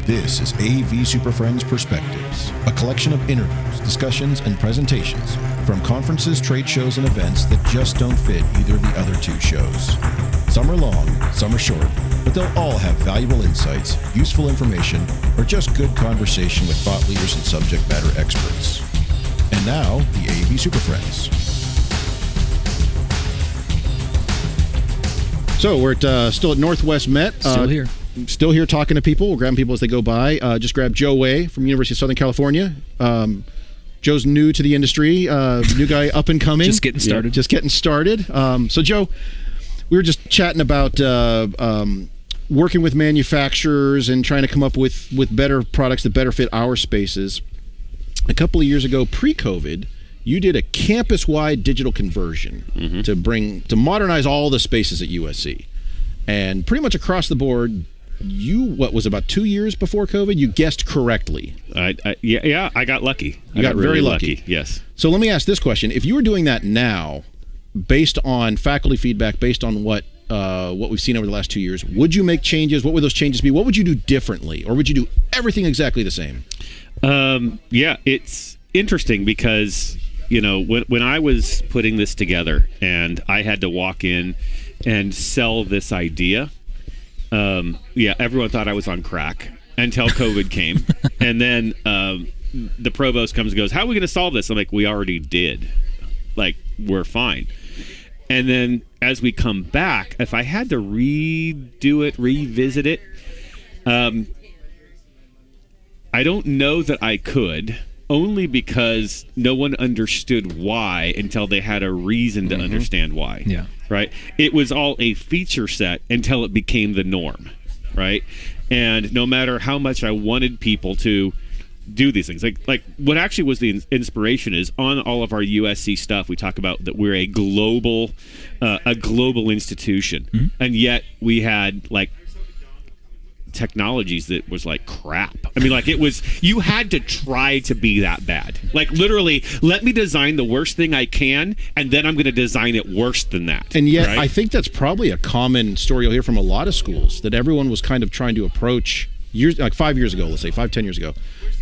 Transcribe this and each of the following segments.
This is AV SuperFriends Perspectives, a collection of interviews, discussions, and presentations from conferences, trade shows, and events that just don't fit either of the other two shows. Some are long, some are short, but they'll all have valuable insights, useful information, or just good conversation with thought leaders and subject matter experts. And now, the AV SuperFriends. So we're still at Northwest Met. Still here talking to people. We're grabbing people as they go by. Just grabbed Joe Way from University of Southern California. Joe's new to the industry. New guy, up and coming. Just getting started. So Joe, we were just chatting about working with manufacturers and trying to come up with better products that better fit our spaces. A couple of years ago, pre-COVID, you did a campus-wide digital conversion to modernize all the spaces at USC. And pretty much across the board, what was about 2 years before COVID, you guessed correctly. I got lucky. I got really very lucky. Yes. So let me ask this question. If you were doing that now, based on faculty feedback, based on what we've seen over the last 2 years, would you make changes? What would those changes be? What would you do differently? Or would you do everything exactly the same? It's interesting because, when I was putting this together and I had to walk in and sell this idea, everyone thought I was on crack until COVID came. And then the provost comes and goes, "How are we going to solve this?" I'm like, "We already did. Like, we're fine." And then as we come back, if I had to revisit it, I don't know that I could, only because no one understood why until they had a reason to understand why. Yeah. Right? It was all a feature set until it became the norm. Right? And no matter how much I wanted people to do these things, like what actually was the inspiration is on all of our USC stuff, we talk about that we're a global institution. And yet we had technologies that was like crap. I mean, you had to try to be that bad. Like, literally, let me design the worst thing I can, and then I'm going to design it worse than that. And yet, right? I think that's probably a common story you'll hear from a lot of schools, that everyone was kind of trying to approach 5 years ago, let's say 10 years ago,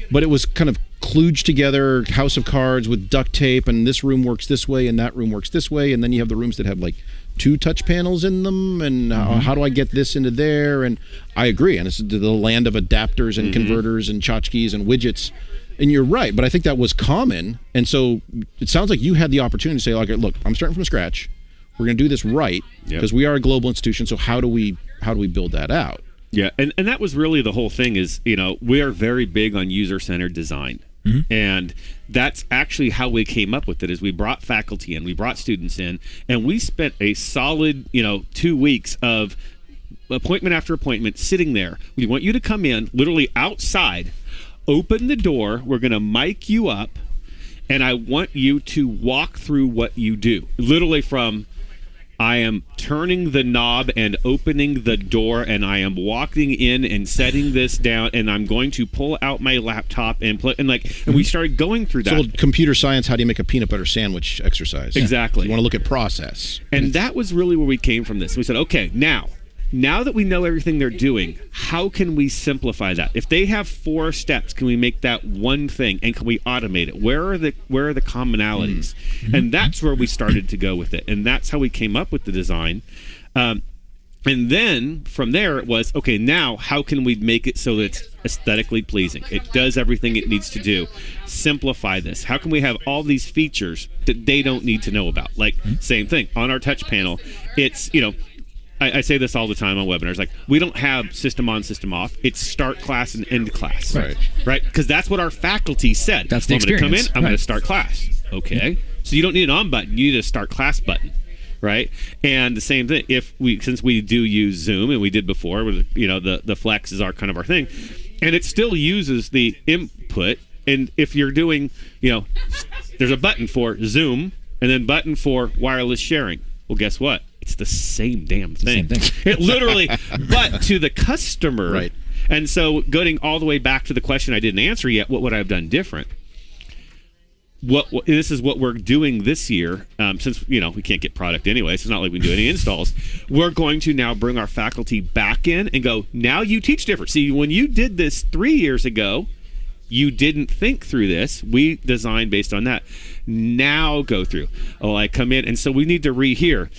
but it was kind of kludged together, house of cards with duct tape, and this room works this way and that room works this way, and then you have the rooms that have 2 touch panels in them, and how do I get this into there? And I agree, and it's the land of adapters and converters and tchotchkes and widgets, and you're right, but I think that was common, and so it sounds like you had the opportunity to say, okay, look, I'm starting from scratch, we're going to do this right, because we are a global institution, so how do we build that out? Yeah, and that was really the whole thing is, we are very big on user-centered design. And that's actually how we came up with it, is we brought faculty in, we brought students in, and we spent a solid, 2 weeks of appointment after appointment sitting there. We want you to come in, literally outside, open the door, we're going to mic you up, and I want you to walk through what you do. Literally from, I am turning the knob and opening the door, and I am walking in and setting this down, and I'm going to pull out my laptop and play, and we started going through that. So computer science, how do you make a peanut butter sandwich exercise? Exactly. You want to look at process. And that was really where we came from this. We said, okay, now that we know everything they're doing, how can we simplify that? If they have 4 steps, can we make that one thing, and can we automate it? Where are the commonalities? And that's where we started to go with it, and that's how we came up with the design. And then from there it was, okay, now how can we make it so that it's aesthetically pleasing? It does everything it needs to do. Simplify this. How can we have all these features that they don't need to know about? Same thing on our touch panel. It's I say this all the time on webinars. We don't have system on, system off. It's start class and end class. Right? Because that's what our faculty said. That's the experience. I'm going to come in, I'm going to start class. Okay. So you don't need an on button. You need a start class button. Right? And the same thing, since we do use Zoom, and we did before, the Flex is our thing, and it still uses the input. And if you're doing, there's a button for Zoom and then button for wireless sharing. Well, guess what? It's the same damn thing. It literally, but to the customer. Right. And so going all the way back to the question I didn't answer yet, what would I have done different? this is what we're doing this year, since we can't get product anyway, so it's not like we can do any installs. We're going to now bring our faculty back in and go, now you teach different. See, when you did this 3 years ago, you didn't think through this. We designed based on that. Now go through. I come in, and so we need to rehear.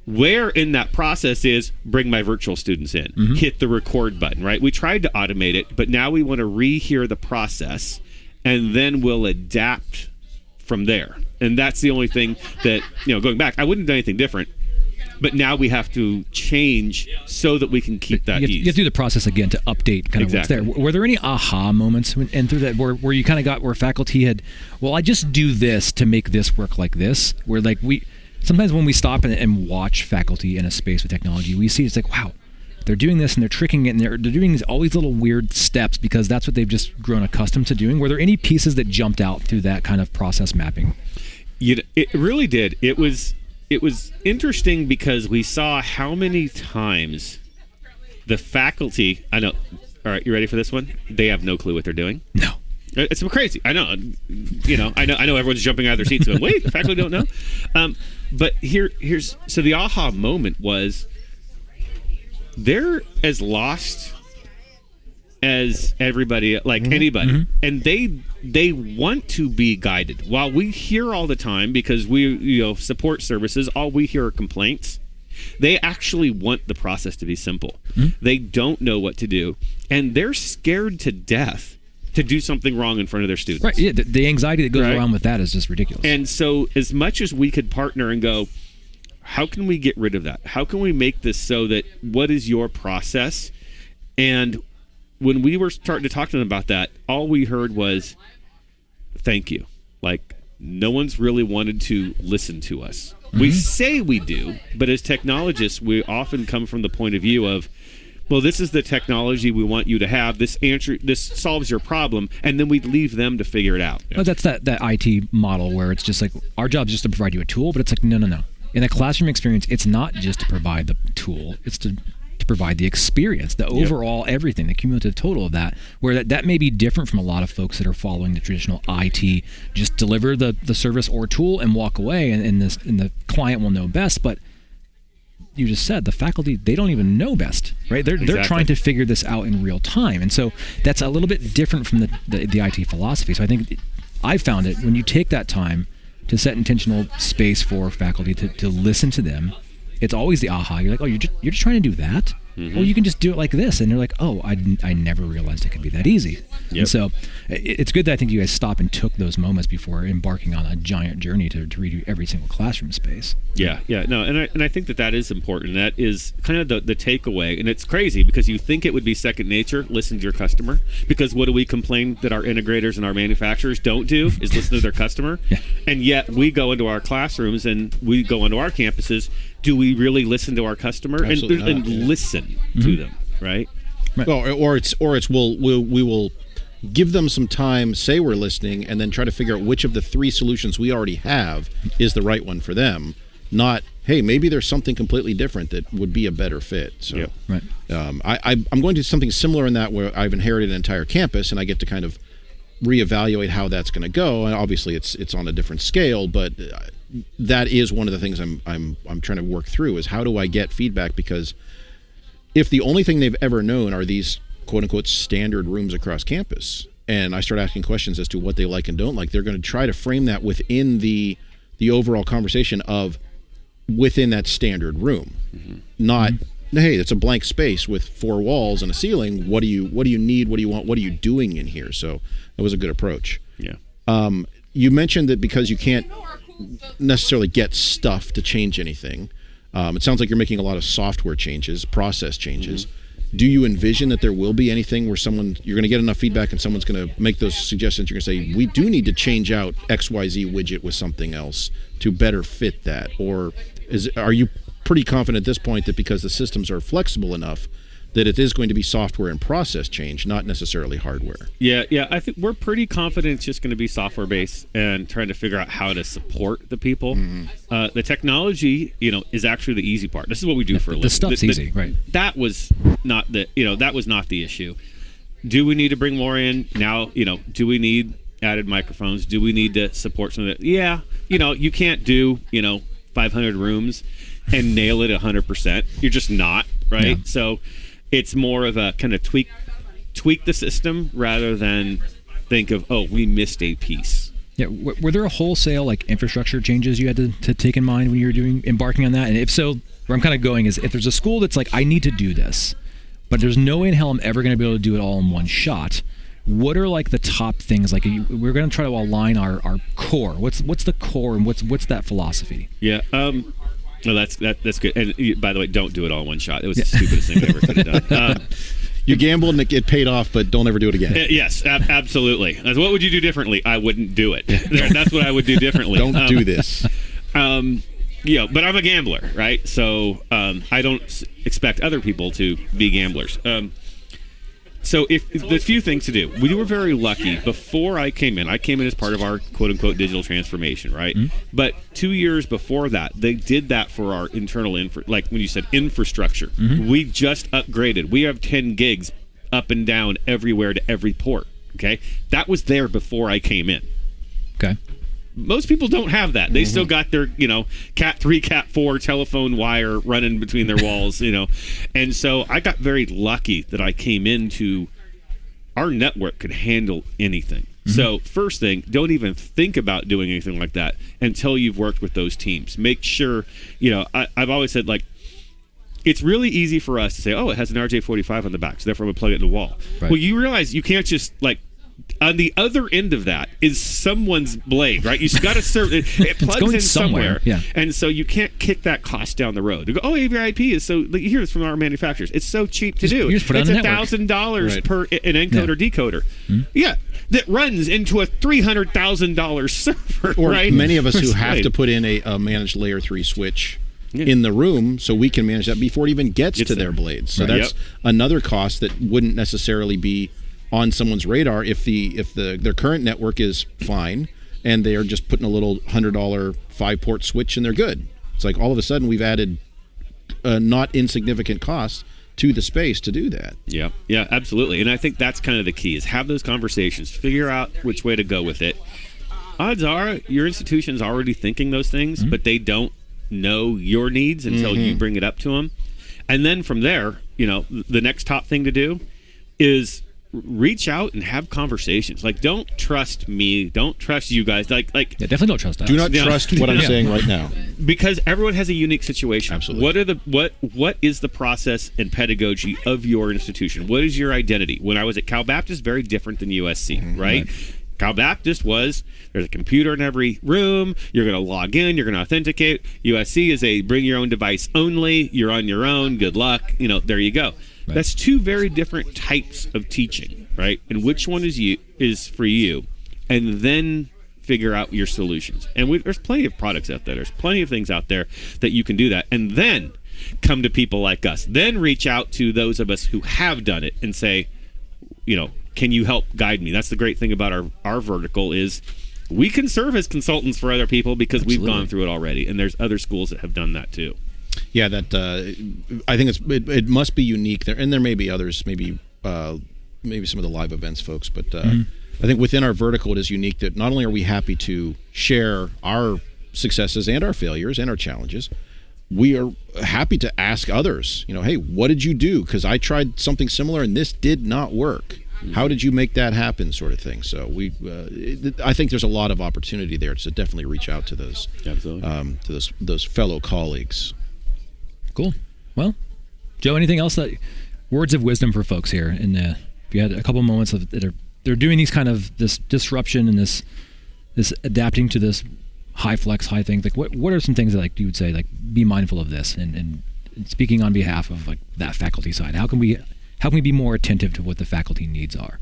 Where in that process is bring my virtual students in, hit the record button, right? We tried to automate it, but now we want to rehear the process, and then we'll adapt from there. And that's the only thing that, going back, I wouldn't do anything different, but now we have to change so that we can keep that ease. You have to do the process again to update kind of what's there. Were there any aha moments and through that where you kind of got where faculty had, I just do this to make this work like this, where like sometimes when we stop and watch faculty in a space with technology, we see it's like, wow, they're doing this and they're tricking it and they're doing all these little weird steps because that's what they've just grown accustomed to doing. Were there any pieces that jumped out through that kind of process mapping? It really did. It was interesting because we saw how many times the faculty, I know, all right, you ready for this one? They have no clue what they're doing. No. It's crazy. I know. I know everyone's jumping out of their seats going, wait, the faculty don't know. But here's the aha moment was they're as lost as everybody, like anybody, and they want to be guided. While we hear all the time, because we support services, all we hear are complaints. They actually want the process to be simple. They don't know what to do, and they're scared to death to do something wrong in front of their students. Right. Yeah, the anxiety that goes around with that is just ridiculous. And so as much as we could partner and go, how can we get rid of that? How can we make this so that what is your process? And when we were starting to talk to them about that, all we heard was, thank you. Like, no one's really wanted to listen to us. We say we do, but as technologists, we often come from the point of view of, well, this is the technology we want you to have. This solves your problem, and then we leave them to figure it out. Well, that's that IT model where it's just like our job is just to provide you a tool, but it's like no. In the classroom experience, it's not just to provide the tool; it's to provide the experience, the overall everything, the cumulative total of that. Where that may be different from a lot of folks that are following the traditional IT, just deliver the service or tool and walk away, and the client will know best, but you just said the faculty, they don't even know best, right? They're trying to figure this out in real time, and so that's a little bit different from the IT philosophy. So I think I found it when you take that time to set intentional space for faculty to listen to them, it's always the aha. You're like, oh, you're just trying to do that? Well, you can just do it like this. And you're like, oh, I never realized it could be that easy. And so it's good that I think you guys stop and took those moments before embarking on a giant journey to redo every single classroom space. Yeah. No, and I think that is important. That is kind of the takeaway. And it's crazy because you think it would be second nature, listen to your customer. Because what do we complain that our integrators and our manufacturers don't do is listen to their customer. And yet we go into our classrooms and we go into our campuses. Do we really listen to our customer and listen to them, right? Well, or it's we will give them some time, say we're listening, and then try to figure out which of the three solutions we already have is the right one for them. Not, hey, maybe there's something completely different that would be a better fit. So, I'm going to do something similar in that where I've inherited an entire campus and I get to kind of reevaluate how that's going to go. And obviously, it's on a different scale, but that is one of the things I'm trying to work through is how do I get feedback, because if the only thing they've ever known are these quote unquote standard rooms across campus, and I start asking questions as to what they like and don't like, they're going to try to frame that within the overall conversation of within that standard room, not hey, it's a blank space with four walls and a ceiling. What do you need? What do you want? What are you doing in here? So that was a good approach. Yeah. You mentioned that because you can't necessarily get stuff to change anything. It sounds like you're making a lot of software changes, process changes. Do you envision that there will be anything where you're going to get enough feedback and someone's going to make those suggestions? You're going to say, we do need to change out XYZ widget with something else to better fit that? Or are you pretty confident at this point that because the systems are flexible enough that it is going to be software and process change, not necessarily hardware? Yeah. I think we're pretty confident it's just going to be software based and trying to figure out how to support the people. The technology, is actually the easy part. This is what we do for a living. The stuff's easy, right? That was not the issue. Do we need to bring more in now? Do we need added microphones? Do we need to support some of that? Yeah. You can't do 500 rooms and nail it 100%. You're just not, right? Yeah. So it's more of a kind of tweak the system rather than think of, oh, we missed a piece. Yeah, were there a wholesale infrastructure changes you had to take in mind when you were embarking on that? And if so, where I'm kind of going is if there's a school that's like, I need to do this, but there's no way in hell I'm ever going to be able to do it all in one shot. What are the top things? We're going to try to align our core. What's the core and what's that philosophy? Yeah. No, that's good. And by the way, don't do it all in one shot. It was the stupidest thing I ever could have done. You gambled and it paid off, but don't ever do it again. Yes, absolutely. What would you do differently? I wouldn't do it. That's what I would do differently. Don't do this. But I'm a gambler, right? So I don't expect other people to be gamblers. So if the few things to do, we were very lucky. Before I came in as part of our quote-unquote digital transformation, right? Mm-hmm. But 2 years before that, they did that for our internal, like when you said infrastructure. Mm-hmm. We just upgraded. We have 10 gigs up and down everywhere to every port, okay? That was there before I came in. Okay. Most people don't have that. They still got their, Cat 3, Cat 4 telephone wire running between their walls, And so I got very lucky that I came into our network could handle anything. Mm-hmm. So first thing, don't even think about doing anything like that until you've worked with those teams. Make sure, I've always said, it's really easy for us to say, oh, it has an RJ45 on the back, so therefore I'm going to plug it in the wall. Right. Well, you realize you can't just, on the other end of that is someone's blade, right? You've got to serve it. It plugs in somewhere. Yeah. And so you can't kick that cost down the road. You go, oh, AVIP is so, you hear this from our manufacturers. It's so cheap to do. It's $1,000 per an encoder decoder. Mm-hmm. Yeah. That runs into a $300,000 server, or right? Many of us who have to put in a managed layer 3 switch in the room so we can manage that before it even gets to their blades. So that's another cost that wouldn't necessarily be on someone's radar if their current network is fine and they are just putting a little $100 5-port switch and they're good. It's like all of a sudden we've added a not insignificant cost to the space to do that. Yeah, absolutely. And I think that's kind of the key is have those conversations, figure out which way to go with it. Odds are your institution's already thinking those things, but they don't know your needs until you bring it up to them. And then from there, the next top thing to do is reach out and have conversations. Don't trust me. Don't trust you guys. Definitely don't trust us. Do not trust what I'm saying right now. Because everyone has a unique situation. Absolutely. What is the process and pedagogy of your institution? What is your identity? When I was at Cal Baptist, very different than USC, right? Cal Baptist was there's a computer in every room. You're going to log in. You're going to authenticate. USC is a bring your own device only. You're on your own. Good luck. There you go. Right. That's two very different types of teaching, right? And which one is for you? And then figure out your solutions. And there's plenty of products out there. There's plenty of things out there that you can do that. And then come to people like us. Then reach out to those of us who have done it and say, can you help guide me? That's the great thing about our vertical is we can serve as consultants for other people because we've gone through it already. And there's other schools that have done that too. Yeah, I think it must be unique there, and there may be others, maybe some of the live events folks, but I think within our vertical it is unique that not only are we happy to share our successes and our failures and our challenges, we are happy to ask others, hey, what did you do? Because I tried something similar and this did not work. How did you make that happen, sort of thing? So I think there's a lot of opportunity there to definitely reach out to those, to those fellow colleagues. Cool. Well, Joe, anything else words of wisdom for folks here? And if you had a couple moments they're doing these kind of this disruption and this adapting to this high flex, high things. What are some things that you would say be mindful of this and speaking on behalf of that faculty side? How can we be more attentive to what the faculty needs are?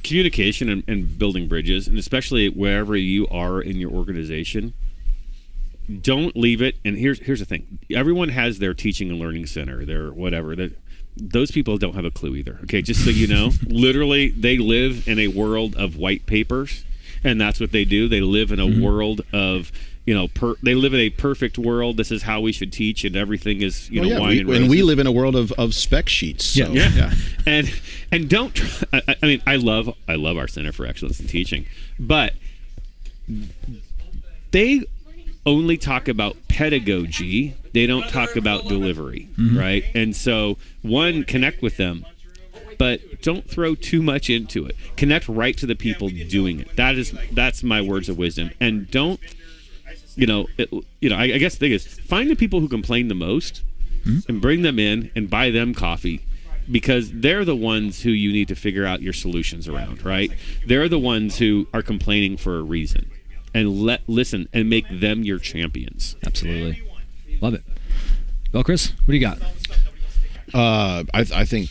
Communication and building bridges, and especially wherever you are in your organization. Don't leave it. And here's the thing. Everyone has their teaching and learning center, their whatever. Those people don't have a clue either. Okay, just so you know, literally they live in a world of white papers, and that's what they do. They live in a world of, they live in a perfect world. This is how we should teach, and everything is wine and we, roses. we live in a world of spec sheets. So, yeah. And don't. I mean, I love our Center for Excellence in Teaching, but they only talk about pedagogy. They don't talk about delivery, right? And so, connect with them, but don't throw too much into it. Connect right to the people doing it. That's my words of wisdom. And don't, I guess the thing is, find the people who complain the most and bring them in and buy them coffee, because they're the ones who you need to figure out your solutions around, right? They're the ones who are complaining for a reason, and listen and make them your champions. Absolutely. Love it. Well, Chris, what do you got? I think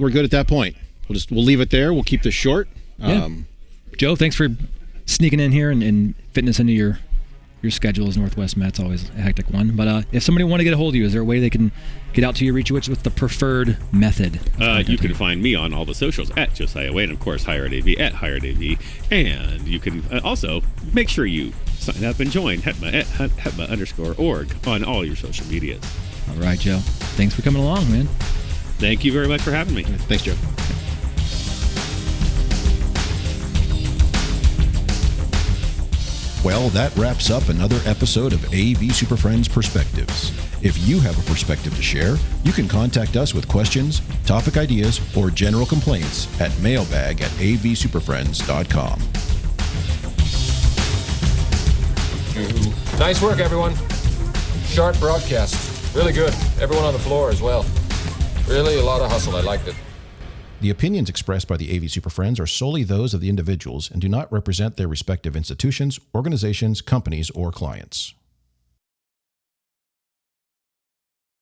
we're good at that point. We'll leave it there. We'll keep this short. Yeah. Joe, thanks for sneaking in here and fitting us into your schedules. Northwest Met's always a hectic one. But if somebody want to get a hold of you, is there a way they can get out to you, reach you? What's the preferred method? You can find me on all the socials at Josiah Wade, and of course HiredAV at HiredAV. And you can also make sure you sign up and join HETMA at HETMA_org on all your social medias. All right, Joe. Thanks for coming along, man. Thank you very much for having me. Thanks, Joe. Well, that wraps up another episode of AV Super Friends Perspectives. If you have a perspective to share, you can contact us with questions, topic ideas, or general complaints at mailbag@avsuperfriends.com. Nice work, everyone. Sharp broadcast. Really good. Everyone on the floor as well. Really a lot of hustle. I liked it. The opinions expressed by the AV Super Friends are solely those of the individuals and do not represent their respective institutions, organizations, companies, or clients.